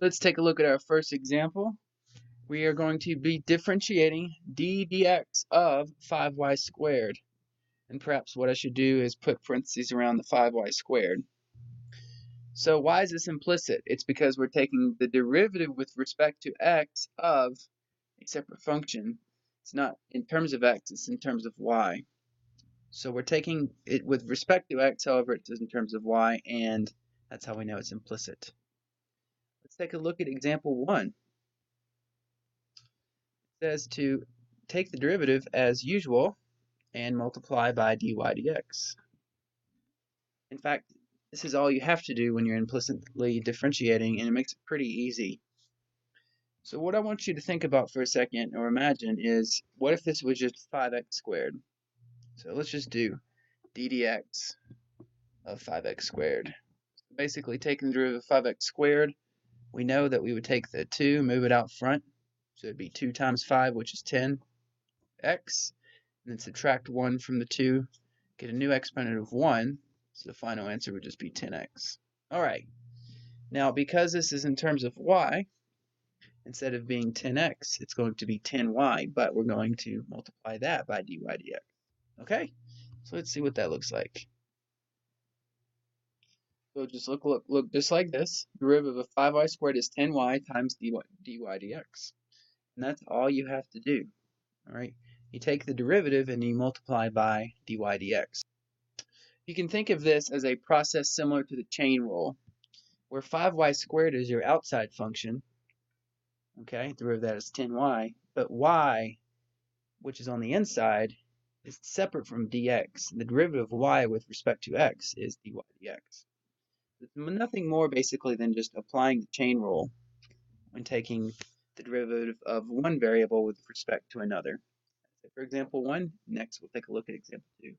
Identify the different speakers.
Speaker 1: Let's take a look at our first example. We are going to be differentiating d dx of 5y squared. And perhaps what I should do is put parentheses around the 5y squared. So why is this implicit? It's because we're taking the derivative with respect to x of a separate function. It's not in terms of x, it's in terms of y. So we're taking it with respect to x, however, it's in terms of y, and that's how we know it's implicit. Let's take a look at example 1. It says to take the derivative as usual and multiply by dy dx. In fact, this is all you have to do when you're implicitly differentiating, and it makes it pretty easy. So what I want you to think about for a second, or imagine, is what if this was just 5x squared? So let's just do d dx of 5x squared. Basically, taking the derivative of 5x squared, we know that we would take the 2, move it out front, so it'd be 2 times 5, which is 10x, and then subtract 1 from the 2, get a new exponent of 1, so the final answer would just be 10x. All right, now because this is in terms of y, instead of being 10x, it's going to be 10y, but we're going to multiply that by dy dx. Okay, so let's see what that looks like. So just look just like this. Derivative of 5y squared is 10y times dy dx. And that's all you have to do. All right, you take the derivative and you multiply by dy dx. You can think of this as a process similar to the chain rule, where 5y squared is your outside function. Okay, derivative of that is 10y, but y, which is on the inside, is separate from dx. The derivative of y with respect to x is dy dx. It's nothing more basically than just applying the chain rule when taking the derivative of one variable with respect to another. So for example 1, next we'll take a look at example 2.